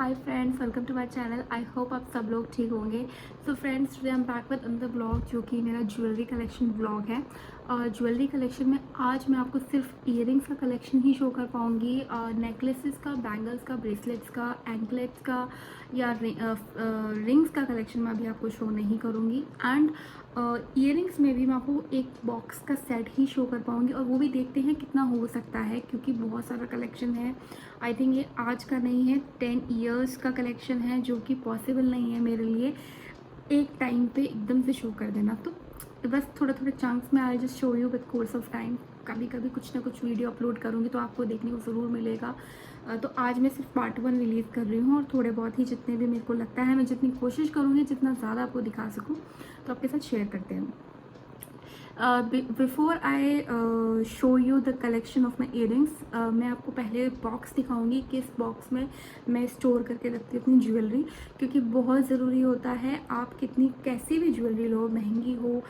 Hi friends, welcome to my channel. I hope आप सब लोग ठीक होंगे। So friends, today I am back with another blog जो कि मेरा ज्वेलरी कलेक्शन ब्लॉग है। ज्वेलरी कलेक्शन में आज मैं आपको सिर्फ ईयरिंग्स का कलेक्शन ही शो कर पाऊँगी। नेकलेसेस का, बैंगल्स का, ब्रेसलेट्स का, एंकलेट्स का या रिंग्स का कलेक्शन मैं अभी आपको शो नहीं करूँगी। एंड ईयरिंग्स में भी मैं आपको एक बॉक्स का सेट ही शो कर पाऊँगी, और वो भी देखते हैं कितना हो सकता है, क्योंकि बहुत सारा कलेक्शन है। आई थिंक ये आज का नहीं है, 10 ईयर्स का कलेक्शन है, जो कि पॉसिबल नहीं है मेरे लिए एक टाइम पे एकदम से शो कर देना। तो बस थोड़े थोड़े चंक्स में I just show you with course of time. कभी कभी कुछ ना कुछ वीडियो अपलोड करूँगी तो आपको देखने को ज़रूर मिलेगा। तो आज मैं सिर्फ पार्ट 1 रिलीज़ कर रही हूँ, और थोड़े बहुत ही जितने भी मेरे को लगता है, मैं जितनी कोशिश करूँगी जितना ज़्यादा आपको दिखा सकूँ तो आपके साथ शेयर करते हैं। Before I show you the collection of my earrings, मैं आपको पहले बॉक्स दिखाऊंगी कि इस बॉक्स में मैं स्टोर करके रखती हूँ अपनी ज्वेलरी, क्योंकि बहुत ज़रूरी होता है आप कितनी कैसी भी ज्वेलरी लो, महंगी हो,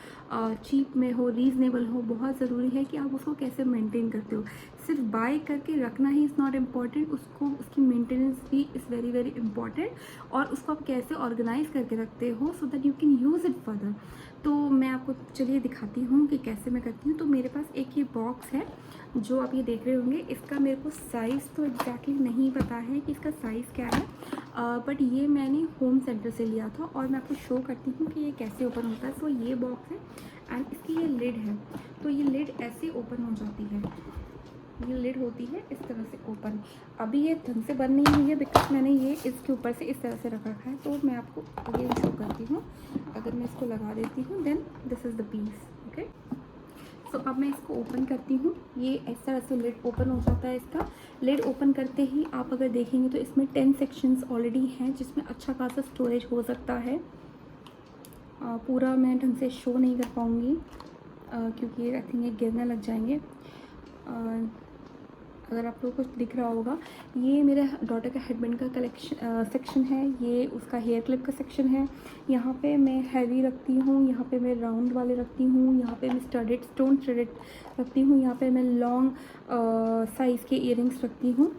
चीप में हो, रीज़नेबल हो, बहुत ज़रूरी है कि आप उसको कैसे मेंटेन करते हो। सिर्फ बाय करके रखना ही इज़ नॉट इम्पॉर्टेंट, उसको उसकी मेंटेनेंस भी इज़ वेरी वेरी इंपॉर्टेंट, और उसको आप कैसे ऑर्गेनाइज करके रखते हो so that you can use it further. तो मैं आपको चलिए दिखाती हूँ कि कैसे मैं करती हूँ। तो मेरे पास एक ये बॉक्स है जो आप ये देख रहे होंगे। इसका मेरे को साइज़ तो एग्जैक्टली नहीं पता है कि इसका साइज़ क्या है, बट ये मैंने होम सेंटर से लिया था, और मैं आपको शो करती हूँ कि ये कैसे ओपन होता है। सो ये बॉक्स है एंड इसकी ये लिड है। तो ये लिड ऐसे ओपन हो जाती है, ये लिड होती है इस तरह से ओपन। अभी ये ढंग से बंद नहीं हुई है बिकॉज मैंने ये इसके ऊपर से इस तरह से रख रखा है। तो मैं आपको अगेन शो करती हूँ। अगर मैं इसको लगा देती हूँ then this is the piece. Okay, so अब मैं इसको ओपन करती हूँ। ये इस तरह से लिड ओपन हो जाता है। इसका लिड ओपन करते ही आप अगर देखेंगे तो इसमें 10 सेक्शंस ऑलरेडी हैं, जिसमें अच्छा खासा स्टोरेज हो सकता है। पूरा मैं ढंग से शो नहीं कर पाऊँगी क्योंकि आई थिंक ये गिरने लग जाएंगे। अगर आप लोगों को दिख रहा होगा, ये मेरे डॉटर का हेडबैंड का कलेक्शन सेक्शन है, ये उसका हेयर क्लिप का सेक्शन है। यहाँ पे मैं हैवी रखती हूँ, यहाँ पे मैं राउंड वाले रखती हूँ, यहाँ पे मैं स्टडेड स्टोन स्टडेड रखती हूँ, यहाँ पे मैं लॉन्ग साइज़ के ईयरिंग्स रखती हूँ।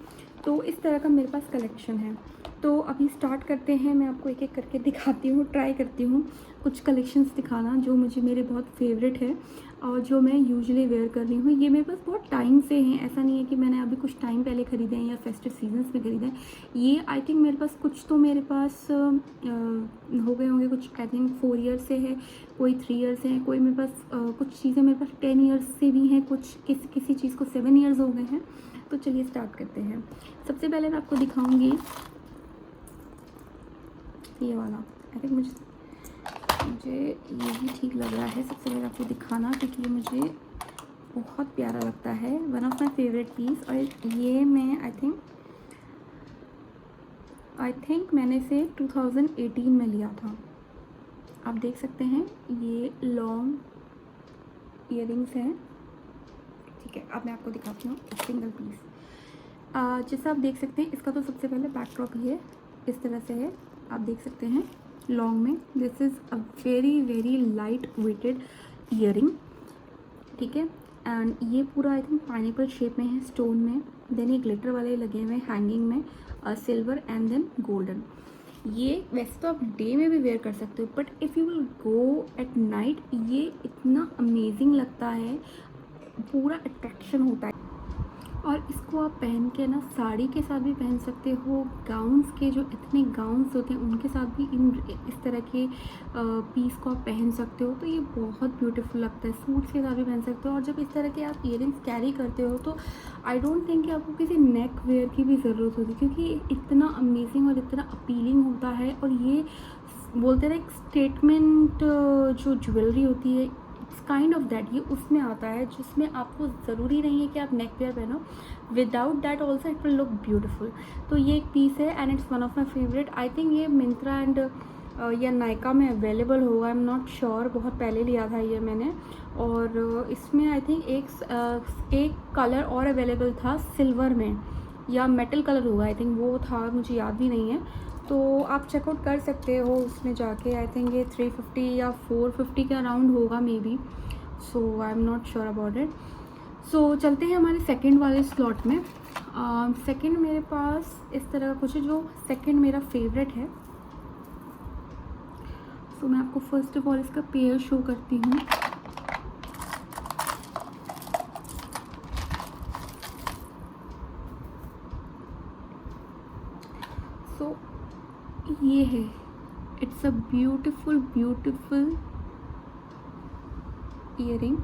तो इस तरह का मेरे पास कलेक्शन है। तो अभी स्टार्ट करते हैं। मैं आपको एक एक करके दिखाती हूँ, ट्राई करती हूँ कुछ कलेक्शंस दिखाना जो मुझे मेरे बहुत फेवरेट है और जो मैं यूजुअली वेयर कर रही हूँ। ये मेरे पास बहुत टाइम से हैं, ऐसा नहीं है कि मैंने अभी कुछ टाइम पहले ख़रीदे हैं या फेस्टिव सीजन्स में ख़रीदे हैं। ये आई थिंक मेरे पास कुछ तो मेरे पास हो गए होंगे, कुछ आई थिंक 4 ईयर्स से है, कोई 3 ईयर्स से है, कोई मेरे पास कुछ चीज़ें मेरे पास 10 ईयर्स से भी हैं, कुछ किसी चीज़ को 7 ईयर्स हो गए हैं। तो चलिए स्टार्ट करते हैं। सबसे पहले मैं आपको दिखाऊंगी ये वाला। आई थिंक मुझे यही ठीक लग रहा है सबसे पहले आपको दिखाना, क्योंकि ये मुझे बहुत प्यारा लगता है, one of my favourite piece. और ये मैं आई थिंक मैंने इसे 2018 में लिया था। आप देख सकते हैं ये लॉन्ग ईयरिंग्स हैं। ठीक है, अब मैं आपको दिखाती हूँ एक सिंगल पीस। जैसा आप देख सकते हैं, इसका तो सबसे पहले बैकड्रॉप ये इस तरह से है, आप देख सकते हैं लॉन्ग में। This is a very very light weighted earring. ठीक है, एंड ये पूरा आई थिंक पाइनएप्पल शेप में है, स्टोन में। देन ये ग्लिटर वाले लगे हुए हैं हैंगिंग में, सिल्वर एंड देन गोल्डन। ये वैसे तो आप डे में भी वेयर कर सकते हो, but if you will go at night, ये इतना अमेजिंग लगता है, पूरा अट्रैक्शन होता है। और इसको आप पहन के ना साड़ी के साथ भी पहन सकते हो, गाउन्स के जो इतने गाउन्स होते हैं उनके साथ भी इस तरह के पीस को आप पहन सकते हो। तो ये बहुत ब्यूटीफुल लगता है, सूट्स के साथ भी पहन सकते हो। और जब इस तरह के आप ईयरिंग्स कैरी करते हो तो आई डोंट थिंक कि आपको किसी नेक वेयर की भी ज़रूरत होती, क्योंकि इतना अमेजिंग और इतना अपीलिंग होता है। और ये बोलते हैं एक स्टेटमेंट जो ज्वेलरी होती है, काइंड ऑफ दैट, ये उसमें आता है, जिसमें आपको ज़रूरी नहीं है कि आप नेक वेयर पहनो, without that also it will look beautiful. तो ये एक पीस है and it's one of my favourite. I think ये मिंत्रा एंड या नायका में अवेलेबल होगा, आई एम नॉट श्योर, बहुत पहले लिया था ये मैंने। और इसमें आई थिंक एक कलर और अवेलेबल था सिल्वर में, या मेटल कलर होगा, आई थिंक वो था, मुझे याद भी नहीं है। तो आप चेकआउट कर सकते हो उसमें जाके। आई थिंक ये 350 या 450 के अराउंड होगा maybe, so I am not sure about it. So चलते हैं हमारे सेकंड वाले स्लॉट में। सेकंड मेरे पास इस तरह का कुछ है जो सेकंड मेरा फेवरेट है। तो मैं आपको फर्स्ट ऑफ ऑल इसका पेयर शो करती हूँ। सो ये है, इट्स अ ब्यूटीफुल ईयरिंग,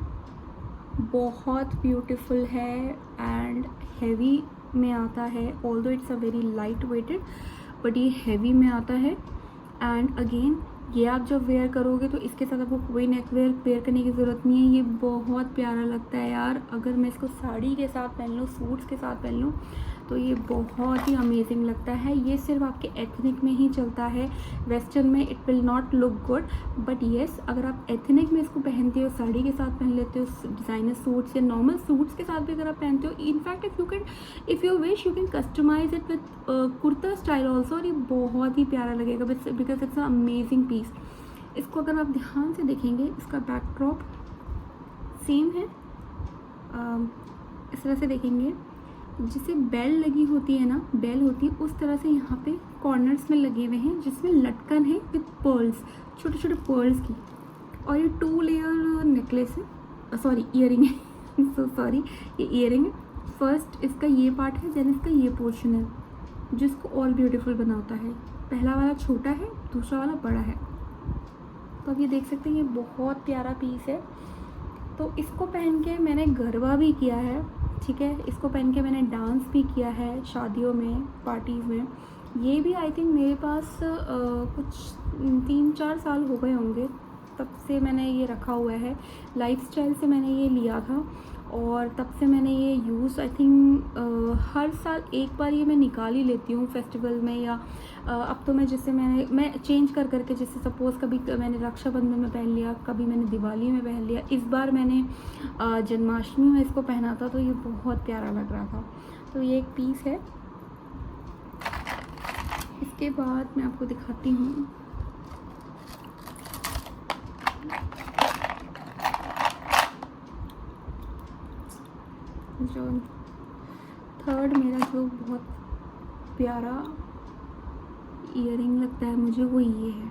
बहुत ब्यूटीफुल है एंड हैवी में आता है। Although it's a very light weighted, but ये हैवी में आता है। एंड अगेन ये आप जब वेयर करोगे तो इसके साथ आपको कोई नेक वेयर करने की ज़रूरत नहीं है। ये बहुत प्यारा लगता है यार। अगर मैं इसको साड़ी के साथ पहन लूँ, सूट्स के साथ पहन लूँ, तो ये बहुत ही अमेजिंग लगता है। ये सिर्फ आपके एथनिक में ही चलता है, वेस्टर्न में it will not look good. But yes, अगर आप एथनिक में इसको पहनते हो, साड़ी के साथ पहन लेते हो, डिज़ाइनर सूट्स या नॉर्मल सूट्स के साथ भी अगर आप पहनते हो, in fact if you wish you can customise it with kurta style also, और ये बहुत ही प्यारा लगेगा because it's a amazing piece. इसको अगर आप ध्यान से देखेंगे, इसका बैकड्रॉप सेम है। इस तरह से देखेंगे, जिसे बेल लगी होती है ना, बेल होती है उस तरह से यहाँ पे कॉर्नर्स में लगे हुए हैं, जिसमें लटकन है विद पर्ल्स, छोटे छोटे पर्ल्स की। और ये 2 लेयर नेकलेस है, सॉरी ईयरिंग है सो सॉरी, ये ईयरिंग है। फर्स्ट इसका ये पार्ट है, देन इसका ये पोर्शन है, जिसको और ब्यूटीफुल बनाता है। पहला वाला छोटा है, दूसरा वाला बड़ा है। तो आप ये देख सकते हैं, ये बहुत प्यारा पीस है। तो इसको पहन के मैंने गरबा भी किया है, ठीक है। इसको पहन के मैंने डांस भी किया है शादियों में, पार्टीज़ में। ये भी आई थिंक मेरे पास कुछ 3-4 साल हो गए होंगे, तब से मैंने ये रखा हुआ है। लाइफस्टाइल से मैंने ये लिया था और तब से मैंने ये यूज़, आई थिंक हर साल एक बार ये मैं निकाल ही लेती हूँ फेस्टिवल में, या अब तो मैं मैं चेंज कर करके, जैसे सपोज़ कभी मैंने रक्षाबंधन में पहन लिया, कभी मैंने दिवाली में पहन लिया, इस बार मैंने जन्माष्टमी में इसको पहना था, तो ये बहुत प्यारा लग रहा था। तो ये एक पीस है। इसके बाद मैं आपको दिखाती हूँ जो थर्ड मेरा जो बहुत प्यारा ईयरिंग लगता है मुझे, वो ये है।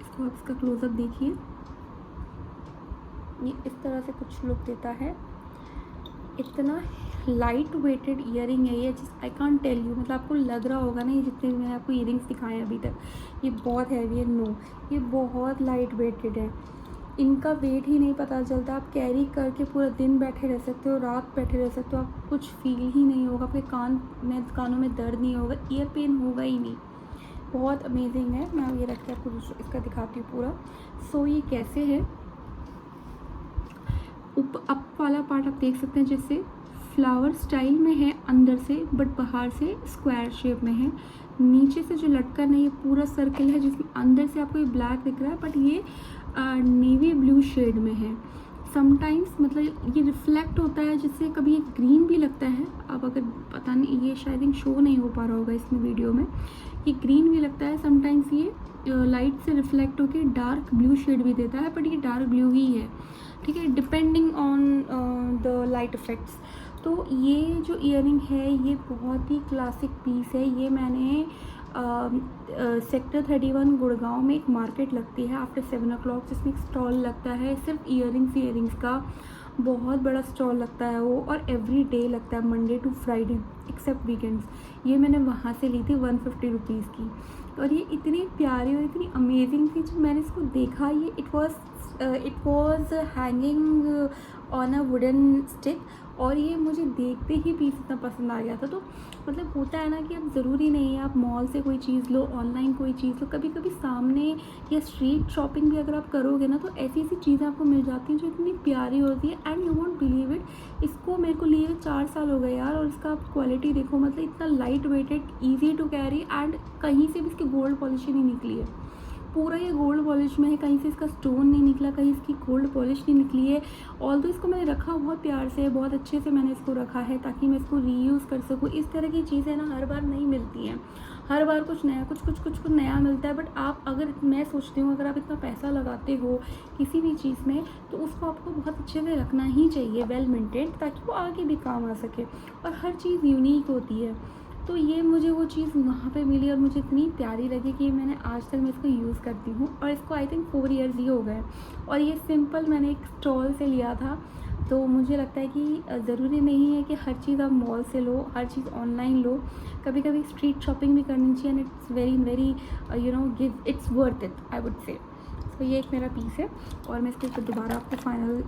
इसको आप इसका क्लोजअप देखिए, ये इस तरह से कुछ लुक देता है। इतना लाइट वेटेड ईयरिंग है ये, आई कांट टेल यू, मतलब आपको लग रहा होगा ना, ये जितने भी मैंने आपको ईयरिंग्स दिखाए अभी तक, ये बहुत हैवी है। नो, ये बहुत लाइट वेटेड है। इनका वेट ही नहीं पता चलता। आप कैरी करके पूरा दिन बैठे रह सकते हो, रात बैठे रह सकते हो, आपको कुछ फील ही नहीं होगा, आपके कानों में दर्द नहीं होगा, ईयर पेन होगा ही नहीं। बहुत अमेजिंग है। मैं ये रख के आपको इसका दिखाती हूँ पूरा। सो ये कैसे है, अप वाला पार्ट आप देख सकते हैं, जैसे फ्लावर स्टाइल में है अंदर से, बट बाहर से स्क्वायर शेप में है। नीचे से जो लटकन है, ये पूरा सर्कल है, जिसमें अंदर से आपको ये ब्लैक दिख रहा है, बट ये नेवी ब्लू शेड में है। समटाइम्स मतलब ये रिफ्लेक्ट होता है, जिससे कभी ये ग्रीन भी लगता है। अब अगर पता नहीं, ये शायद शो नहीं हो पा रहा होगा इसमें वीडियो में, ये ग्रीन भी लगता है समटाइम्स। ये लाइट से रिफ्लेक्ट होकर डार्क ब्लू शेड भी देता है, बट ये डार्क ब्लू ही है, ठीक है, depending on the light effects. तो ये जो ईयरिंग है, ये बहुत ही क्लासिक पीस है। ये मैंने सेक्टर 31 गुड़गांव में एक मार्केट लगती है आफ्टर 7 o'clock, जिसमें एक स्टॉल लगता है सिर्फ ईयरिंग्स का। बहुत बड़ा स्टॉल लगता है वो, और एवरी डे लगता है, Monday to Friday except weekends. ये मैंने वहाँ से ली थी 150 रुपीज़ की। और ये इतनी प्यारी और इतनी अमेजिंग थी, जब मैंने इसको देखा, ये it was hanging on a wooden stick, और ये मुझे देखते ही पीस इतना पसंद आ गया था। तो मतलब होता है ना कि अब ज़रूरी नहीं है आप मॉल से कोई चीज़ लो, ऑनलाइन कोई चीज़ लो, कभी कभी सामने या स्ट्रीट शॉपिंग भी अगर आप करोगे ना, तो ऐसी ऐसी चीज़ें आपको मिल जाती हैं जो इतनी प्यारी होती है। And you won't believe it, इसको मेरे को लिए 4 साल हो गए यार, और इसका आप क्वालिटी देखो, मतलब इतना light weighted, easy to carry, and कहीं से भी इसकी गोल्ड पॉलिश नहीं निकली है। पूरा ये गोल्ड पॉलिश में है, कहीं से इसका स्टोन नहीं निकला, कहीं इसकी गोल्ड पॉलिश नहीं निकली है। ऑल्दो इसको मैंने रखा बहुत प्यार से, बहुत अच्छे से मैंने इसको रखा है ताकि मैं इसको रीयूज़ कर सकूँ। इस तरह की चीज़ें ना हर बार नहीं मिलती हैं, हर बार कुछ नया कुछ नया मिलता है। बट आप अगर, मैं सोचती हूँ अगर आप इतना पैसा लगाते हो किसी भी चीज़ में तो उसको आपको बहुत अच्छे से रखना ही चाहिए, वेल मेंटेन, ताकि वो आगे भी काम आ सके। और हर चीज़ यूनिक होती है। तो ये मुझे वो चीज़ वहाँ पे मिली और मुझे इतनी प्यारी लगी कि मैंने आज तक मैं इसको यूज़ करती हूँ। और इसको आई थिंक 4 ईयर्स ही हो गए। और ये सिंपल मैंने एक स्टॉल से लिया था। तो मुझे लगता है कि ज़रूरी नहीं है कि हर चीज़ आप मॉल से लो, हर चीज़ ऑनलाइन लो। कभी कभी स्ट्रीट शॉपिंग भी करनी चाहिए and it's very give its worth it, I would say. तो ये एक मेरा पीस है और मैं इसके ऊपर दोबारा आपको फाइनल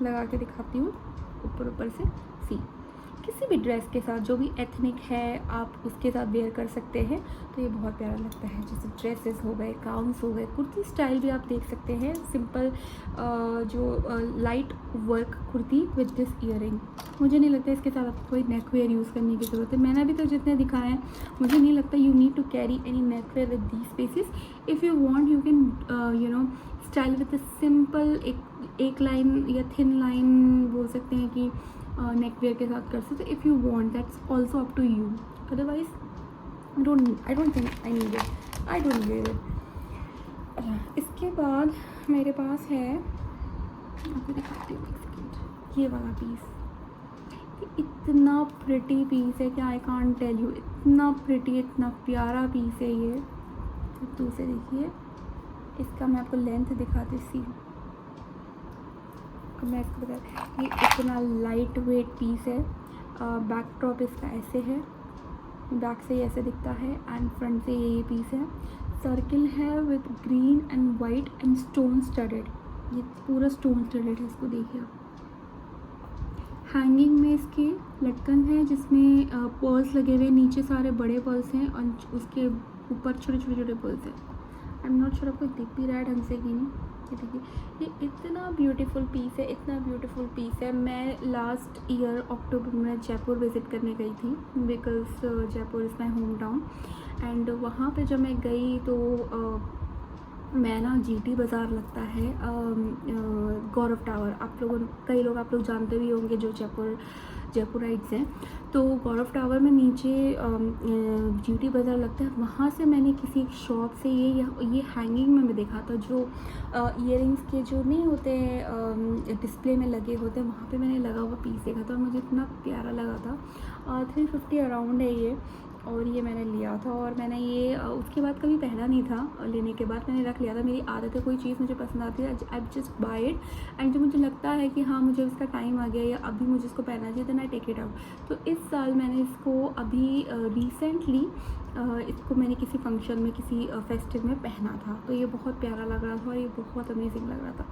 लगा के दिखाती हूँ ऊपर से। सी किसी भी ड्रेस के साथ, जो भी एथनिक है, आप उसके साथ वेयर कर सकते हैं। तो ये बहुत प्यारा लगता है। जैसे ड्रेसेस हो गए, गाउन्स हो गए, कुर्ती स्टाइल भी आप देख सकते हैं। Simple light work kurti with this earring. मुझे नहीं लगता इसके साथ आपको कोई नेक वेयर यूज़ करने की ज़रूरत है। मैंने अभी तो जितने दिखाए हैं मुझे नहीं लगता you need to carry any neck wear with these pieces. If you want you can style with simple एक लाइन या थिन लाइन बोल सकते हैं कि नेक वेयर के साथ कर सकते। If you want that's also up to you, otherwise I don't think I need it, I don't wear it. इसके बाद मेरे पास है, आपको दिखाती हूँ एक सेकेंड, ये वाला पीस। ये इतना प्रिटी पीस है कि आई कांट टेल यू, इतना प्रिटी, इतना प्यारा पीस है ये। दूर से देखिए, इसका मैं आपको लेंथ दिखाती सी, मैं इसको बता, ये इतना लाइट वेट पीस है। बैक ड्रॉप इसका ऐसे है, बैक से ऐसे दिखता है एंड फ्रंट से ये पीस है। सर्किल है with green and white and stone studded, ये पूरा स्टोन स्टडेड है। इसको देखिए आप, हैंगिंग में इसके लटकन है जिसमें पर्ल्स लगे हुए, नीचे सारे बड़े पर्ल्स हैं और उसके ऊपर छोटे छोटे पर्ल्स हैं। आई एम नॉट श्योर आपको दिख भी रहा है ढंग से कि नहीं। ये देखिए, ये इतना ब्यूटीफुल पीस है, इतना ब्यूटीफुल पीस है। मैं लास्ट ईयर अक्टूबर में जयपुर विज़िट करने गई थी, because Jaipur is my home town. And वहाँ पे जब मैं गई तो मैं ना जीटी बाज़ार लगता है, गौरव टावर, आप लोगों, कई लोग आप लोग जानते भी होंगे जो जयपुराइट्स हैं। तो गौरव टावर में नीचे जीटी बाज़ार लगता है, वहाँ से मैंने किसी एक शॉप से ये हैंगिंग में मैं देखा था, जो ईयरिंग्स के जो नहीं होते हैं डिस्प्ले में लगे होते हैं, वहाँ पे मैंने लगा हुआ पीस देखा था और मुझे इतना प्यारा लगा था। 350 अराउंड है ये, और ये मैंने लिया था और मैंने ये उसके बाद कभी पहना नहीं था। लेने के बाद मैंने रख लिया था। मेरी आदत है, कोई चीज़ मुझे पसंद आती है I just by it, and जब मुझे लगता है कि हाँ मुझे इसका टाइम आ गया या अभी मुझे इसको पहनना चाहिए, then I take it out. तो इस साल मैंने इसको अभी रिसेंटली इसको मैंने किसी फंक्शन में, किसी फेस्टिव में पहना था, तो ये बहुत प्यारा लग रहा था और ये बहुत अमेजिंग लग रहा था।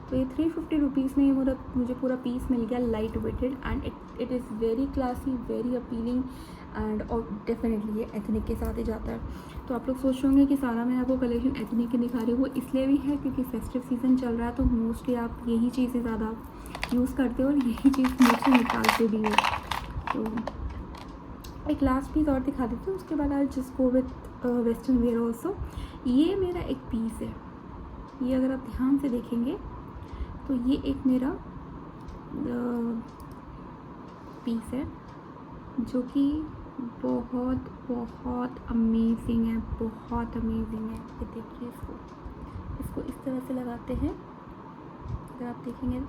तो ये 350 रुपीज़ में मुझे पूरा पीस मिल गया, light weighted, and it is very classy, very appealing, and और डेफिनेटली ये एथनिक के साथ ही जाता है। तो आप लोग सोच होंगे कि सारा मैं आपको कलेक्शन एथनिक की दिखा रही हूँ, वो इसलिए भी है क्योंकि फेस्टिव सीज़न चल रहा है, तो मोस्टली आप यही चीज़ें ज़्यादा यूज़ करते हो और यही चीज़ मोस्टली निकालते भी हो। तो एक लास्ट पीस और दिखा देती हूँ, उसके बाद आज just go with western were also. ये मेरा एक पीस है, ये अगर आप ध्यान से देखेंगे तो ये एक मेरा पीस है जो कि बहुत बहुत अमेजिंग है, बहुत अमेजिंग है। ये देखिए, इसको इस तरह से लगाते हैं, अगर आप देखेंगे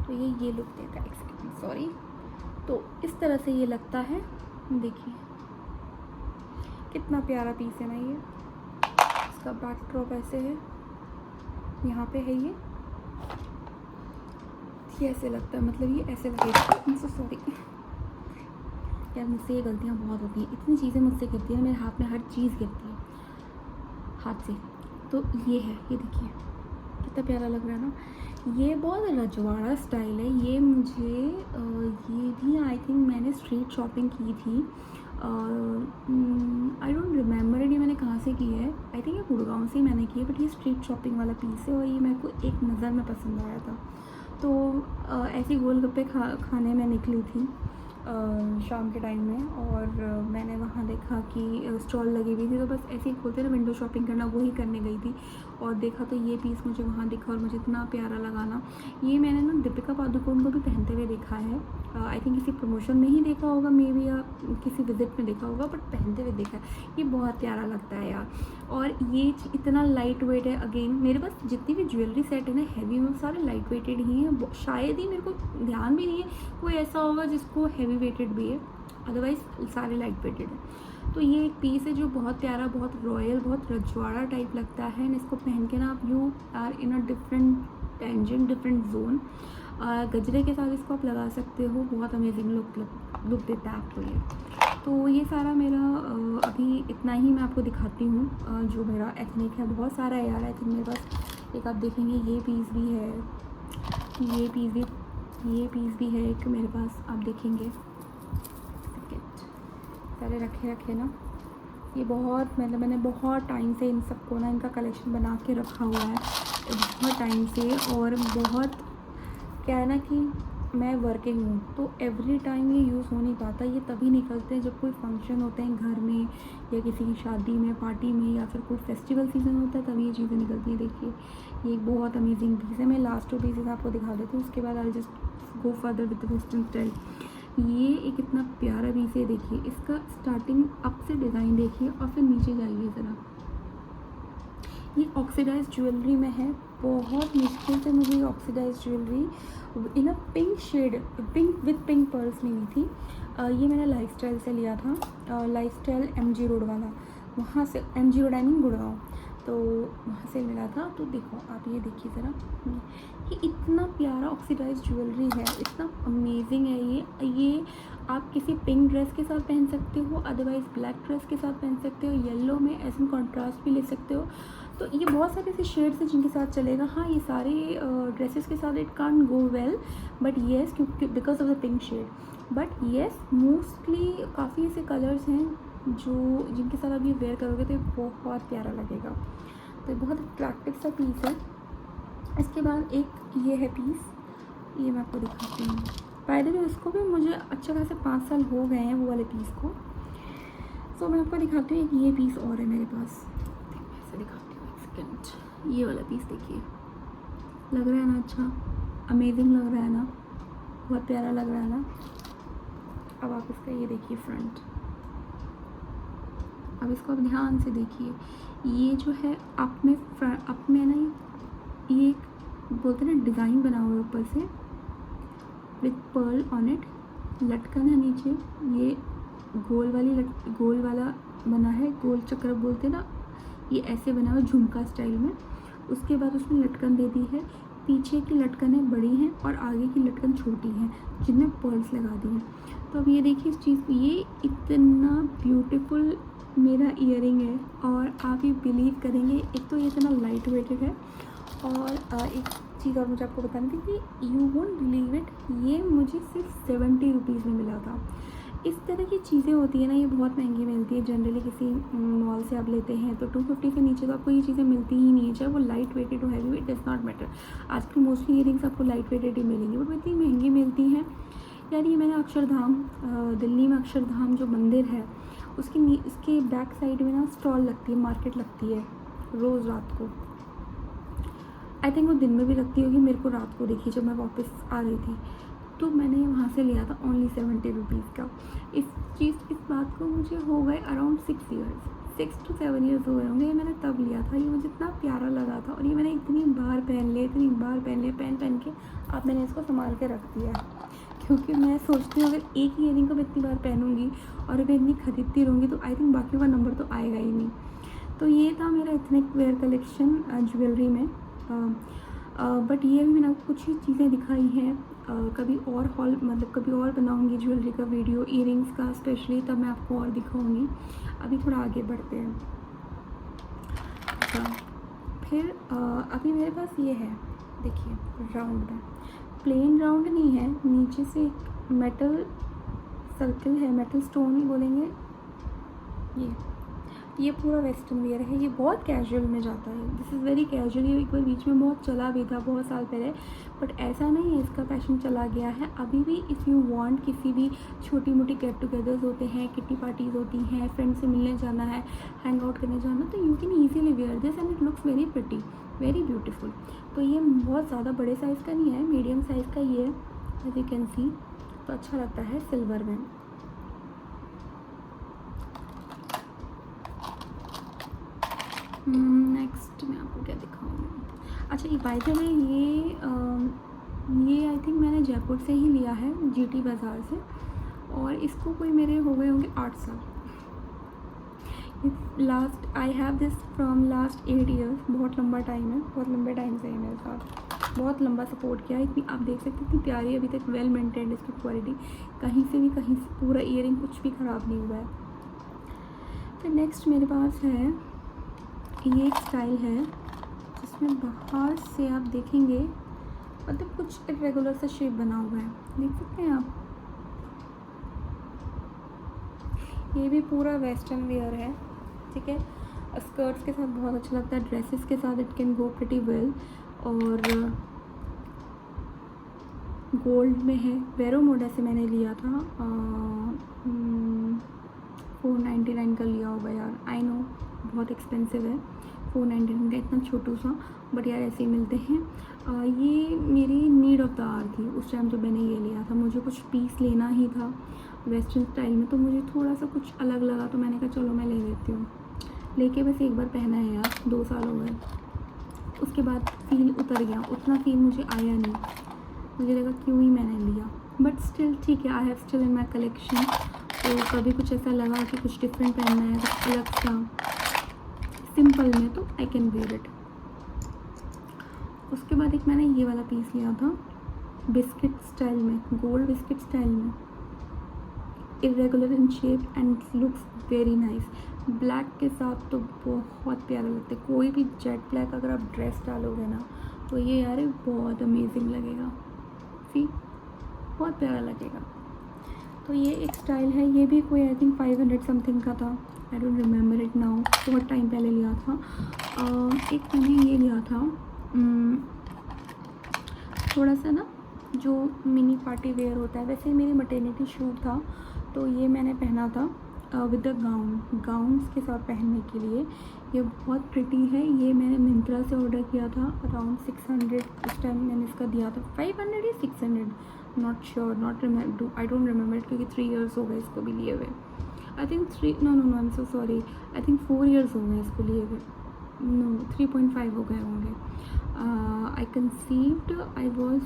तो ये लुक देता है, एक्सक्यूज मी सॉरी। तो इस तरह से ये लगता है, देखिए कितना प्यारा पीस है ना ये। इसका बैक ड्रॉप ऐसे है, यहाँ पे है ये ऐसे लगता है, मतलब ये ऐसे लगेगा। सो सॉरी यार, मुझसे ये गलतियाँ बहुत होती हैं, इतनी चीज़ें मुझसे गिरती हैं, मेरे हाथ में हर चीज़ गिरती है हाथ से। तो ये है, ये देखिए कितना प्यारा लग रहा है ना। ये बहुत रजवाड़ा स्टाइल है। ये मुझे ये भी आई थिंक मैंने स्ट्रीट शॉपिंग की थी, आई डोंट रिमेंबर इट, ये मैंने कहाँ से की है, आई थिंक ये गुड़गांव से ही मैंने की है, बट ये स्ट्रीट शॉपिंग वाला पीस है और ये मेरे को एक नज़र में पसंद आया था। तो ऐसी गोलगप्पे खाने में निकली थी शाम के टाइम में, और मैंने वहाँ देखा कि स्टॉल लगी हुई थी, तो बस ऐसे ही खोलते ना विंडो शॉपिंग करना, वही करने गई थी और देखा तो ये पीस मुझे वहाँ दिखा और मुझे इतना प्यारा लगा ना। ये मैंने ना दीपिका पादुकोण को भी पहनते हुए देखा है, आई थिंक किसी प्रमोशन में ही देखा होगा मे बी, या किसी विजिट में देखा होगा, बट पहनते हुए देखा है। ये बहुत प्यारा लगता है यार, और ये इतना लाइट वेट है। अगेन मेरे पास जितनी भी ज्वेलरी सेट है ना हैवी में, सारे लाइट वेटेड ही हैं, शायद ही, मेरे को ध्यान भी नहीं है कोई ऐसा होगा जिसको हैवी वेटेड भी है, अदरवाइज सारे लाइट वेटेड है। तो ये एक पीस है जो बहुत प्यारा, बहुत रॉयल, बहुत रजवाड़ा टाइप लगता है, एंड इसको पहन के ना आप you are in a different tangent, different zone. गजरे के साथ इसको आप लगा सकते हो, बहुत अमेजिंग लुक देता है आपको ये। तो ये सारा मेरा अभी इतना ही मैं आपको दिखाती हूँ जो मेरा एथनिक है। बहुत सारा है यार, आई थिंक मेरे पास एक आप देखेंगे ये पीस भी है, ये पीस भी है एक मेरे पास, आप देखेंगे सारे रखे ना। ये बहुत मतलब मैंने बहुत टाइम से इन सबको ना, इनका कलेक्शन बना के रखा हुआ है बहुत टाइम से, और बहुत क्या है ना कि मैं वर्किंग हूँ तो एवरी टाइम ये यूज़ हो नहीं पाता। ये तभी निकलते हैं जब कोई फंक्शन होते हैं घर में, या किसी की शादी में, पार्टी में, या फिर कोई फेस्टिवल सीज़न होता है, तभी ये चीज़ें निकलती हैं। देखिए ये एक बहुत अमेजिंग पीस है। मैं लास्ट 2 पीसेस आपको दिखा देती हूँ, उसके बाद I just go further with the western style. ये एक इतना प्यारा पीस है, देखिए इसका स्टार्टिंग अप से डिज़ाइन देखिए और फिर नीचे जाइए ज़रा। ये ऑक्सीडाइज ज्वेलरी में है, बहुत मुश्किल से मुझे ये oxidise jewellery in a pink shade, pink with pink pearls मिली थी। ये मैंने लाइफस्टाइल से लिया था, लाइफस्टाइल MG रोड वाला, वहाँ से, MG road I mean Gurgaon, तो वहाँ से मिला था। तो देखो आप ये देखिए ज़रा, ये इतना प्यारा ऑक्सीडाइज ज्वेलरी है, इतना अमेजिंग है ये आप किसी पिंक ड्रेस के साथ पहन सकते हो, अदरवाइज़ ब्लैक ड्रेस के साथ पहन सकते हो, येलो में ऐसे कॉन्ट्रास्ट भी ले सकते हो। तो ये बहुत सारे ऐसे शेड्स हैं जिनके साथ चलेगा। हाँ ये सारे ड्रेसेस के साथ it can't go well, but yes क्योंकि because of the pink shade, but yes mostly काफ़ी ऐसे कलर्स हैं जो जिनके साथ आप ये वेयर करोगे तो ये बहुत प्यारा लगेगा। तो बहुत अट्रैक्टिव सा पीस है। इसके बाद एक ये है पीस, ये मैं आपको दिखाती हूँ। बाय द वे उसको भी मुझे अच्छे खासे 5 साल हो गए हैं वो वाले पीस को। तो मैं आपको दिखाती हूँ, एक ये पीस और है मेरे पास, ऐसे दिखाती हूँ एक सेकेंड। ये वाला पीस देखिए, लग रहा है ना अच्छा, अमेजिंग लग रहा है ना, बहुत प्यारा लग रहा है ना। अब आप इसका ये देखिए फ्रंट, अब इसको आप ध्यान से देखिए। ये जो है आप में ना ये एक बोलते हैं ना डिज़ाइन बना हुआ है ऊपर से विथ पर्ल ऑन इट, लटकन है नीचे, ये गोल वाला बना है, गोल चक्र बोलते हैं ना, ये ऐसे बना हुआ झुमका स्टाइल में। उसके बाद उसमें लटकन दे दी है, पीछे की लटकनें बड़ी हैं और आगे की लटकन छोटी हैं जिनमें पर्ल्स लगा दी हैं। तो अब ये देखिए इस चीज़, ये इतना ब्यूटीफुल मेरा ईयरिंग है, और आप ये बिलीव करेंगे, एक तो ये इतना लाइट वेटेड है, और एक चीज़ और मुझे आपको बतानी थी कि यू वोंट बिलीव इट, ये मुझे सिर्फ 70 रुपीज़ में मिला था। इस तरह की चीज़ें होती है ना, ये बहुत महंगी मिलती है। जनरली किसी मॉल से आप लेते हैं तो 250 से नीचे तो आपको ये चीज़ें मिलती ही नहीं है, चाहे वो लाइट वेटेड हो, heavy weight, does not matter. आजकल मोस्टली ईयरिंग्स आपको लाइट वेटेड ही मिलेंगी, बट इतनी महंगी मिलती हैं यार। ये मैंने अक्षरधाम, दिल्ली में अक्षरधाम जो मंदिर है उसके बैक साइड में ना स्टॉल लगती है, मार्केट लगती है रोज़ रात को। आई थिंक वो दिन में भी लगती होगी, मेरे को रात को देखी जब मैं वापस आ रही थी, तो मैंने वहाँ से लिया था ओनली 70 रुपीज़ का। इस बात को मुझे हो गए अराउंड 6 ईयर्स, 6 to 7 ईयर्स हो गए होंगे। मैंने तब लिया था, ये मुझे इतना प्यारा लगा था, और ये मैंने इतनी बार पहन लिया, पहन के अब मैंने इसको संभाल के रख दिया, क्योंकि मैं सोचती हूँ अगर एक ही ईयरिंग को मैं इतनी बार पहनूँगी और मैं इतनी खरीदती रहूँगी तो आई थिंक बाकी का नंबर तो आएगा ही नहीं। तो ये था मेरा एथनिक वेयर कलेक्शन ज्वेलरी में। बट ये भी मैंने आपको कुछ ही चीज़ें दिखाई हैं। कभी और कभी और बनाऊँगी ज्वेलरी का वीडियो, ईयरिंग्स का स्पेशली, तब मैं आपको और दिखाऊँगी। अभी थोड़ा आगे बढ़ते हैं। फिर अभी मेरे पास ये है, देखिए राउंड में, प्लेन राउंड नहीं है, नीचे से एक मेटल सर्कल है, मेटल स्टोन ही बोलेंगे ये। ये पूरा वेस्टर्न वेयर है, ये बहुत कैजुअल में जाता है, दिस इज़ वेरी कैजुअल। ये एक बार बीच में बहुत चला भी था बहुत साल पहले, बट ऐसा नहीं है इसका फैशन चला गया है अभी भी। इफ़ यू वांट, किसी भी छोटी मोटी गेट टुगेदर्स होते हैं, किटी पार्टीज़ होती हैं, फ्रेंड से मिलने जाना है, हैंग आउट करने जाना, तो you can easily wear this and it looks very pretty, very beautiful. तो ये बहुत ज़्यादा बड़े साइज़ का नहीं है, मीडियम साइज़ का ये है, एज यू कैन सी। तो अच्छा लगता है सिल्वर में। नेक्स्ट मैं आपको क्या दिखाऊँ। अच्छा, ये बाय द वे ये आई थिंक मैंने जयपुर से ही लिया है, जीटी बाज़ार से, और इसको कोई मेरे हो गए होंगे 8 साल। Last I have this from last 8 years. बहुत लंबा टाइम है, बहुत लंबे टाइम से है मेरे साथ, बहुत लंबा सपोर्ट किया। इतनी आप देख सकते हैं इतनी प्यारी अभी तक, वेल मेंटेन्ड इसकी क्वालिटी, कहीं से पूरा ईयरिंग कुछ भी ख़राब नहीं हुआ है। फिर नेक्स्ट मेरे पास है ये एक स्टाइल है जिसमें बाहर से आप देखेंगे मतलब कुछ इरेगुलर सा शेप बना हुआ है, देख सकते हैं आप। ये भी पूरा वेस्टर्न वेयर है, ठीक है। स्कर्ट्स के साथ बहुत अच्छा लगता है, ड्रेसेस के साथ it can go pretty well. और गोल्ड में है, वेरो मोडा से मैंने लिया था, 499 का लिया होगा यार, आई नो बहुत एक्सपेंसिव है 499 का, इतना छोटू सा, बट यार ऐसे ही मिलते हैं। ये मेरी नीड ऑफ द आवर थी उस टाइम जब मैंने ये लिया था, मुझे कुछ पीस लेना ही था वेस्टर्न स्टाइल में, तो मुझे थोड़ा सा कुछ अलग लगा, तो मैंने कहा चलो मैं ले लेती हूँ। लेके बस एक बार पहना है यार, 2 साल हो गए, उसके बाद फील उतर गया, उतना फील मुझे आया नहीं, मुझे लगा क्यों ही मैंने लिया, बट स्टिल ठीक है, I have still in my collection. तो कभी कुछ ऐसा लगा कि कुछ डिफरेंट पहनना है, कुछ अलग सा सिंपल में, तो आई कैन वेयर इट। उसके बाद एक मैंने ये वाला पीस लिया था बिस्किट स्टाइल में, गोल्ड बिस्किट स्टाइल में, irregular in shape and looks very nice. Black के साथ तो बहुत प्यारा लगता है, कोई भी जेट ब्लैक अगर आप ड्रेस डालोगे ना तो ये यार बहुत अमेजिंग लगेगा, सी बहुत प्यारा लगेगा। तो ये एक स्टाइल है, ये भी कोई आई थिंक 500 समथिंग का था, आई डोंट रिमेम्बर इट नाउ, बहुत टाइम पहले लिया था। एक मैंने ये लिया था थोड़ा सा ना जो मिनी पार्टी वेयर होता है, वैसे मेरी मटर्निटी शूट था, तो ये मैंने पहना था विद द गाउन्स के साथ पहनने के लिए। ये बहुत प्रिटी है, ये मैंने मिंत्रा से ऑर्डर किया था, अराउंड 600 उस टाइम मैंने इसका दिया था, 500 या 600 not sure, I don't remember, क्योंकि 3 ईयर्स हो गए इसको भी लिए हुए, I think 3 no I am so sorry, I think 4 years हो गए इसको लिए हुए, नो 3.5 हो गए होंगे। I conceived, I was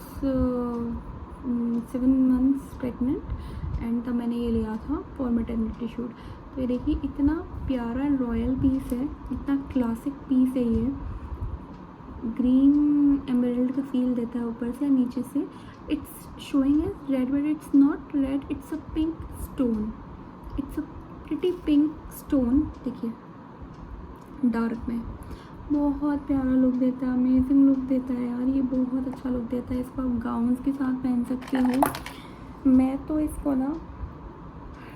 7 months pregnant and तब मैंने ये लिया था फॉर मैटरनिटी शूट। तो ये देखिए इतना प्यारा रॉयल पीस है, इतना क्लासिक पीस है, ये ग्रीन एमराल्ड का फील देता है ऊपर से, नीचे से it's showing as red, but it's not red, it's a pink stone, it's a pretty pink stone, देखिए डार्क में, बहुत प्यारा लुक देता है, अमेजिंग लुक देता है यार, ये बहुत अच्छा लुक देता है। इसको आप गाउन्स के साथ पहन सकते हो, मैं तो इसको ना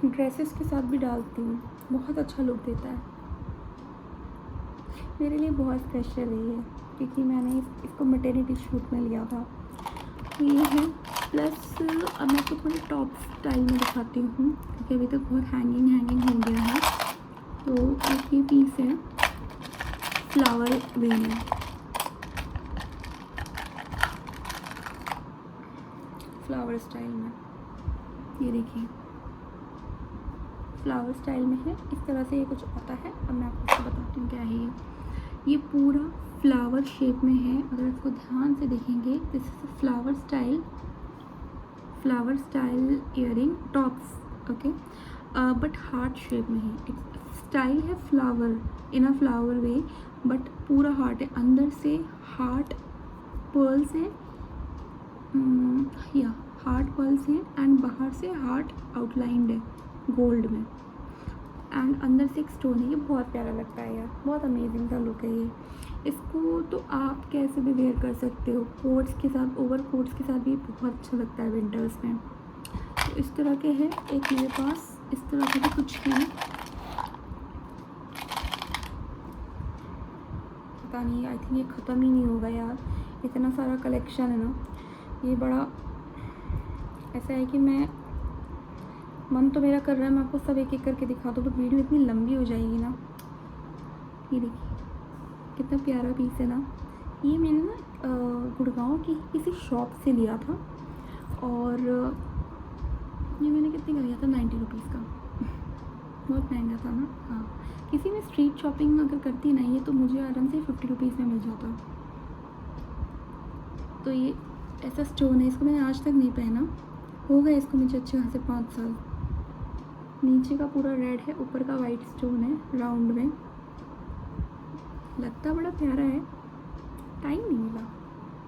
ड्रेसेस के साथ भी डालती हूँ, बहुत अच्छा लुक देता है, मेरे लिए बहुत स्पेशल है ये, क्योंकि मैंने इसको मैटरनिटी शूट में लिया था। ये है प्लस अब मैं आपको थोड़ी टॉप स्टाइल में दिखाती हूँ, क्योंकि अभी तक बहुत हैंगिंग हो गया है। तो एक ये पीस है फ्लावर वे में, फ्लावर स्टाइल में, ये देखिए फ्लावर स्टाइल में है, इस तरह से ये कुछ आता है। अब मैं आपको इसको बताती हूँ क्या है ये पूरा फ्लावर शेप में है, अगर इसको ध्यान से देखेंगे this is flower style earring tops, okay, but heart shape में है, स्टाइल है flower in a flower way, but पूरा हार्ट है, अंदर से हार्ट पर्ल्स हैं, या हार्ट पर्ल्स हैं एंड बाहर से हार्ट आउटलाइंड है गोल्ड में, एंड अंदर से एक स्टोन है। ये बहुत प्यारा लगता है यार, बहुत अमेजिंग सा लुक है ये। इसको तो आप कैसे भी वेयर कर सकते हो, कोट्स के साथ, ओवर कोट्स के साथ भी बहुत अच्छा लगता है विंटर्स में। तो इस तरह के है, एक मेरे पास इस तरह के भी कुछ हैं, पता नहीं, आई थिंक ये ख़त्म ही नहीं होगा यार, इतना सारा कलेक्शन है ना। ये बड़ा ऐसा है कि मन तो मेरा कर रहा है मैं आपको सब एक एक करके दिखा दूँ, बट वीडियो इतनी लंबी हो जाएगी ना। ये देखिए कितना प्यारा पीस है ना। ये मैंने ना गुड़गांव की किसी शॉप से लिया था, और ये मैंने कितने का लिया था, 90 रुपीज़ का। बहुत महंगा था ना। हाँ, किसी में स्ट्रीट शॉपिंग अगर करती ना ये, तो मुझे आराम से 50 रुपीज़ में मिल जाता। तो ये ऐसा स्टोन है, इसको मैंने आज तक नहीं पहना, हो गए इसको मुझे अच्छे खासे 5 साल। नीचे का पूरा रेड है, ऊपर का वाइट स्टोन है राउंड में, लगता बड़ा प्यारा है। टाइम नहीं मिला,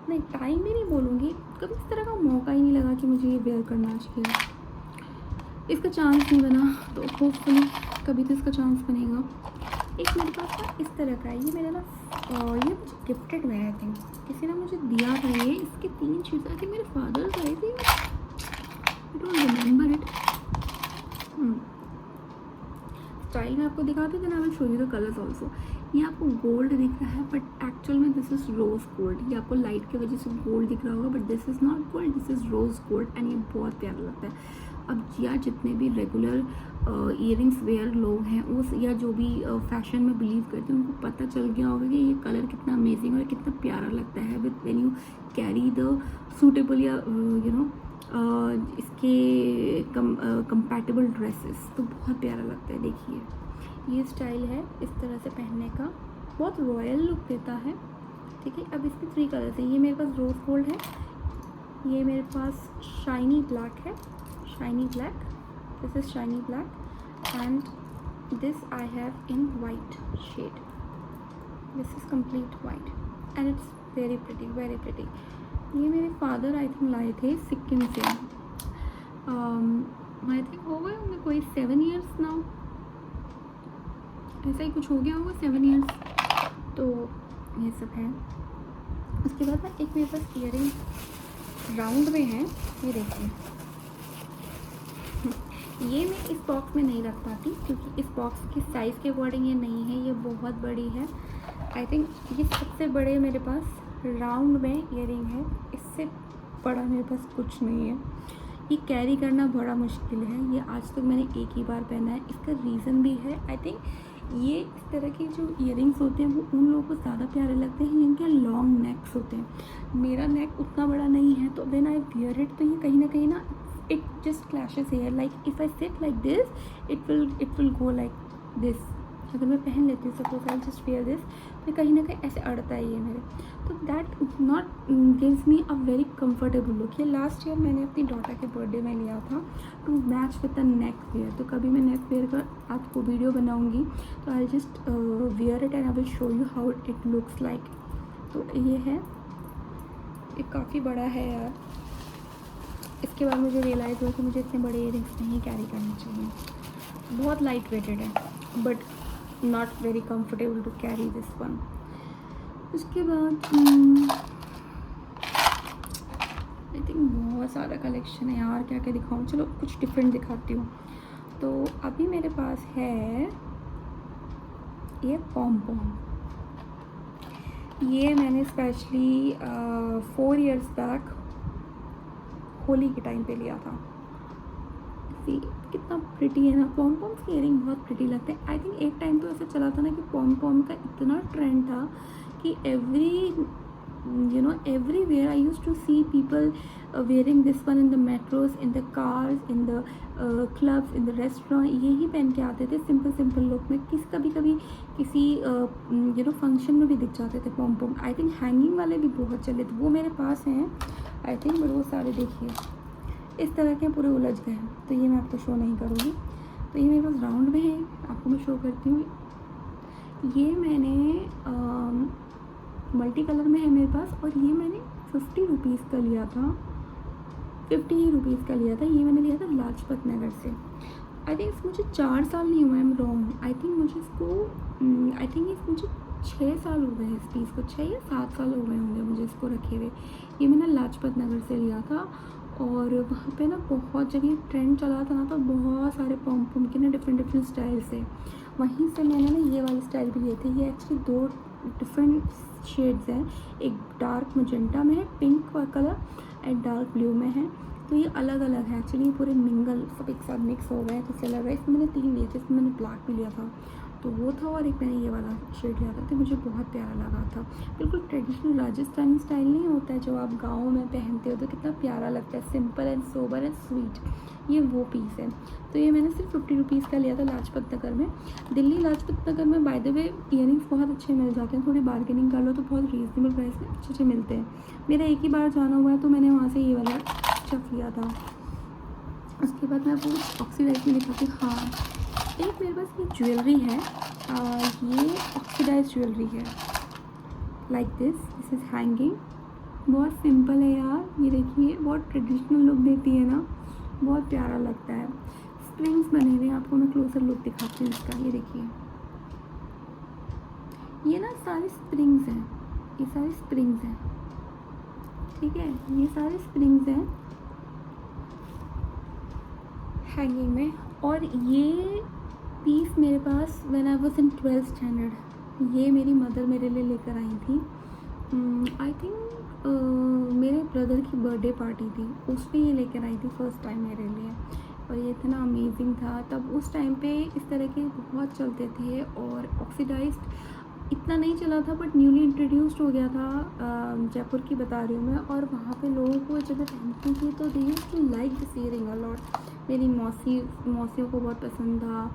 नहीं टाइम भी नहीं बोलूँगी, कभी इस तरह का मौका ही नहीं लगा कि मुझे ये वेयर करना चाहिए। इसका चांस नहीं बना, तो होपफुली कभी तो इसका चांस बनेगा। एक मेरे पास ना इस तरह का है, ये मेरा ना ये मुझे गिफ्टेड में आई थिंक किसी ने मुझे दिया था। ये इसके 3 चीज़ें आई थिंक मेरे फादर आई थी, I don't remember it. Style में आपको दिखाते थे ना, आई will show you the colours also. ये आपको गोल्ड दिख रहा है, बट एक्चुअल में दिस इज़ रोज़ गोल्ड। ये आपको लाइट की वजह से गोल्ड दिख रहा होगा, but this is not gold, this is rose gold, and ये बहुत प्यारा लगता है। अब यार जितने भी रेगुलर ईयरिंग्स वेयर लोग हैं, उस या जो भी फैशन में बिलीव करते हैं, उनको पता चल गया होगा कि ये कलर कितना अमेजिंग और कितना प्यारा लगता है with when you carry the suitable या यू नो इसके कंपैटिबल ड्रेसेस, तो बहुत प्यारा लगता है। देखिए ये स्टाइल है इस तरह से पहनने का, बहुत रॉयल लुक देता है। ठीक है, अब इसमें 3 कलर्स हैं। ये मेरे पास रोज़ गोल्ड है, ये मेरे पास शाइनी ब्लैक है, shiny black, this is shiny black, and this I have in white shade. This is complete white and it's very pretty, very pretty. ये मेरे फादर आई थिंक लाए थे सिक्किम से, आई थिंक हो गए होंगे कोई 7 years नाउ, ऐसा ही कुछ हो गया होगा 7 years। तो ये सब है। उसके बाद ना एक मेरे पास ईयरिंग राउंड में है, ये देखिए। ये मैं इस बॉक्स में नहीं रख पाती क्योंकि इस बॉक्स की साइज़ के अकॉर्डिंग ये नहीं है, ये बहुत बड़ी है। आई थिंक ये सबसे बड़े मेरे पास राउंड में ईयरिंग है, इससे बड़ा मेरे पास कुछ नहीं है। ये कैरी करना बड़ा मुश्किल है, ये आज तक मैंने एक ही बार पहना है। इसका रीज़न भी है, आई थिंक ये इस तरह के जो ईयरिंग्स होते हैं वो उन लोगों को ज़्यादा प्यारे लगते हैं जिनके लॉन्ग नेक्स होते हैं। मेरा नेक उतना बड़ा नहीं है, तो व्हेन आई वियर इट, तो ये कहीं ना it just clashes here, like if I sit like this it will go like this। अगर मैं पहन लेती हूँ suppose I just wear this, तो कहीं ना कहीं ऐसे अड़ता है ये मेरे, तो that not gives me a very comfortable look. ये लास्ट ईयर मैंने अपनी डॉटर के बर्थडे में लिया था to match with the neck wear, तो कभी मैं नेक वेयर का आपको वीडियो बनाऊँगी, तो I just wear it and I will show you how it looks like. तो ये है, ये काफ़ी बड़ा है यार। इसके बाद मुझे रियलाइज़ हुआ कि मुझे इतने बड़े ईयरिंग्स नहीं कैरी करने चाहिए। बहुत लाइट वेटेड है but not very comfortable to carry this one. उसके बाद आई थिंक बहुत सारा कलेक्शन है यार, क्या क्या दिखाऊँ, चलो कुछ डिफरेंट दिखाती हूँ। तो अभी मेरे पास है ये पॉम पॉम। ये मैंने स्पेशली 4 years बैक होली के टाइम पे लिया था। सी कितना प्रिटी है ना, पॉम पॉम की ईयरिंग बहुत प्रिटी लगते हैं। आई थिंक एक टाइम तो ऐसा चला था ना कि पॉम पॉम का इतना ट्रेंड था कि everywhere I used to see people wearing this one in the metros, in the cars, in the clubs, in the restaurant। यही पहन के आते थे सिंपल लुक में। कभी किसी फंक्शन में भी दिख जाते थे पॉम पॉम। आई थिंक हैंगिंग वाले भी बहुत चले थे, वो मेरे पास हैं आई थिंक, बट वो सारे देखिए इस तरह के पूरे उलझ गए हैं, तो ये मैं आपको शो नहीं करूँगी। तो ये मेरे पास राउंड में है, आपको मैं शो करती हूँ। ये मैंने मल्टी कलर में है मेरे पास, और ये मैंने 50 रुपीज़ का लिया था, 50 रुपीज़ का लिया था। ये मैंने लिया था लाजपत नगर से। आई थिंक मुझे 4 साल नहीं हुआ, I am wrong. I think मुझे 6 साल हो गए इस पीस को, 6 या 7 साल हो गए होंगे मुझे इसको रखे हुए। ये मैंने लाजपत नगर से लिया था, और वहाँ पे ना बहुत जगह ट्रेंड चला था ना, तो बहुत सारे पॉम के ना डिफरेंट स्टाइल से, वहीं से मैंने ना ये वाले स्टाइल भी लिए थे। ये एक्चुअली डिफरेंट शेड्स हैं, एक डार्क मजेंटा में है पिंक का कलर एंड डार्क ब्लू में है। तो ये अलग अलग है एक्चुअली, पूरे मिंगल सब एक साथ मिक्स हो गए, तो इससे लग रहा है। इसमें मैंने 3 लिए थे, इसमें मैंने ब्लैक भी लिया था, तो वो था, और एक मैंने ये वाला शेड लिया था, तो मुझे बहुत प्यारा लगा था। बिल्कुल ट्रेडिशनल राजस्थानी स्टाइल नहीं होता है जो आप गाँव में पहनते हो तो कितना प्यारा लगता है, simple and sober and sweet, ये वो पीस है। तो ये मैंने सिर्फ 50 रुपीज़ का लिया था लाजपत नगर में। दिल्ली लाजपत नगर में बाय द वे ईयरिंग्स बहुत अच्छे मिल जाते हैं, थोड़ी बार्गेनिंग कर लो तो बहुत रीजनेबल प्राइस में अच्छे अच्छे मिलते हैं। मेरा एक ही बार जाना हुआ है तो मैंने वहाँ से ये वाला चक लिया था। उसके बाद मैं आपको ऑक्सीडाइज में दिखाती हूँ। हाँ, एक मेरे पास ये ज्वेलरी है, ये ऑक्सीडाइज ज्वेलरी है, लाइक दिस इज़ हैंगिंग। बहुत सिंपल है यार, ये देखिए बहुत ट्रेडिशनल लुक देती है ना, बहुत प्यारा लगता है। स्प्रिंग्स बने हुए हैं, आपको मैं क्लोजर लुक दिखाती हूँ इसका। ये देखिए, ये ना सारे स्प्रिंग्स हैं, ये सारे स्प्रिंग्स हैं, ठीक है, ये सारे स्प्रिंग्स हैं हैंगिंग में। और ये पीस मेरे पास when I was in 12th standard, ये मेरी मदर मेरे लिए लेकर आई थी। आई थिंक मेरे ब्रदर की बर्थडे पार्टी थी, उसमें ये लेकर आई थी फर्स्ट टाइम मेरे लिए, और ये इतना अमेजिंग था। तब उस टाइम पे इस तरह के बहुत चलते थे, और ऑक्सीडाइज्ड इतना नहीं चला था, बट न्यूली इंट्रोड्यूस्ड हो गया था। जयपुर की बता रही हूँ मैं, और वहाँ पे लोगों को जब मैं पहनती थी तो they used to like this earring a lot. मेरी मौसियों को बहुत पसंद था,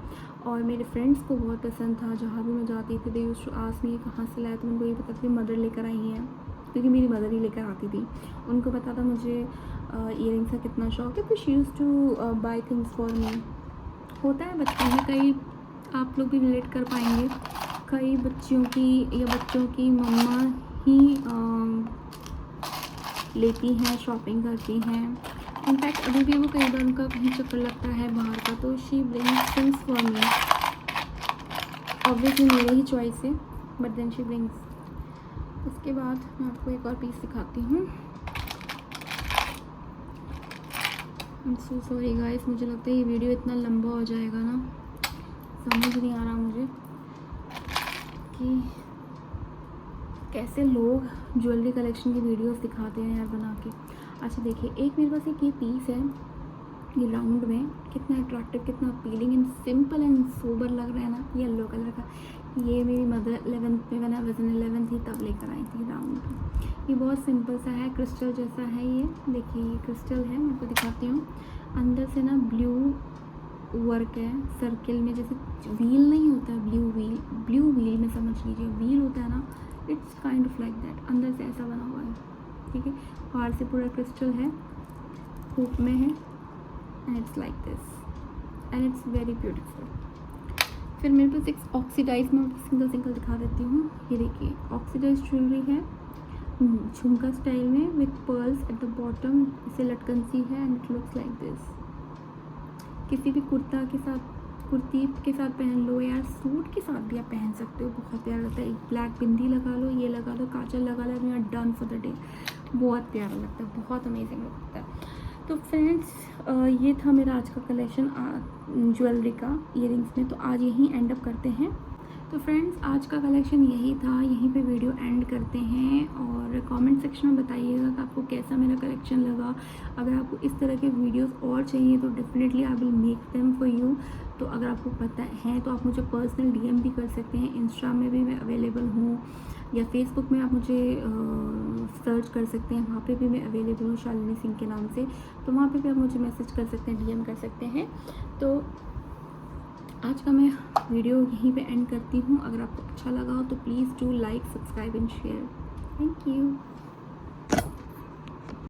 और मेरे फ्रेंड्स को बहुत पसंद था। जहाँ भी मैं जाती थी they used to ask me कहाँ से लाया, तो उनको ये पता था मदर लेकर आई हैं, क्योंकि मेरी मदर ही लेकर आती थी। उनको पता था मुझे ईयरिंग्स का कितना शौक है, तो she used to buy things for me. होता है बचपन में, कई आप लोग भी रिलेट कर पाएंगे, कई बच्चियों की या बच्चों की मम्मा ही लेती हैं, शॉपिंग करती हैं। इनफैक्ट अभी भी वो कई बार उनका कहीं चक्कर लगता है बाहर का, तो she brings things for me. Obviously मेरे ही चॉइस है, बट देन शी ब्रिंग्स। उसके बाद मैं आपको एक और पीस दिखाती हूँ। I'm so sorry गाइस, मुझे लगता है ये वीडियो इतना लंबा हो जाएगा ना, समझ नहीं आ रहा मुझे कि कैसे लोग ज्वेलरी कलेक्शन की वीडियोस दिखाते हैं यार बना के। अच्छा देखिए, एक मेरे पास एक ये पीस है, ये राउंड में, कितना अट्रैक्टिव, कितना appealing and simple and sober लग रहा है ना, येलो कलर का। ये मेरी मदर 11th में, मैंने वजन 11 थी तब लेकर आई थी राउंड में। ये बहुत सिंपल सा है, क्रिस्टल जैसा है ये, देखिए ये क्रिस्टल है, मैं आपको दिखाती हूँ। अंदर से ना ब्लू वर्क है, सर्किल में, जैसे व्हील नहीं होता है, ब्लू व्हील में समझ लीजिए, व्हील होता है ना, it's kind of like that, अंदर से ऐसा बना हुआ है, ठीक है। बाहर से पूरा क्रिस्टल है, हुक में है, and it's like this and it's very beautiful. फिर मेरे पास एक ऑक्सीडाइज में सिंगल दिखा देती हूँ। ये देखिए ऑक्सीडाइज ज्वेलरी है, झुमका स्टाइल में, with pearls at the bottom, इसे लटकन सी है, and it looks like this. किसी भी कुर्ती के साथ पहन लो, या सूट के साथ भी आप पहन सकते हो, बहुत प्यारा लगता है। एक ब्लैक बिंदी लगा लो, ये लगा लो, काजल लगा लो, you are done for the day, बहुत प्यारा लगता है, बहुत अमेजिंग लगता है। तो फ्रेंड्स, ये था मेरा आज का कलेक्शन ज्वेलरी का ईयरिंग्स में, तो आज यहीं एंड अप करते हैं। तो फ्रेंड्स, आज का कलेक्शन यही था, यहीं पे वीडियो एंड करते हैं, और कमेंट सेक्शन में बताइएगा कि आपको कैसा मेरा कलेक्शन लगा। अगर आपको इस तरह के वीडियोस और चाहिए तो definitely I will make them for you. तो अगर आपको पता है तो आप मुझे पर्सनल डीएम भी कर सकते हैं, इंस्टा में भी मैं अवेलेबल हूँ, या फेसबुक में आप मुझे सर्च कर सकते हैं, वहाँ पे भी मैं अवेलेबल हूँ शालिनी सिंह के नाम से, तो वहाँ पे भी आप मुझे मैसेज कर सकते हैं, डीएम कर सकते हैं। तो आज का मैं वीडियो यहीं पे एंड करती हूँ। अगर आपको अच्छा लगा हो तो please do like, subscribe and share. Thank you.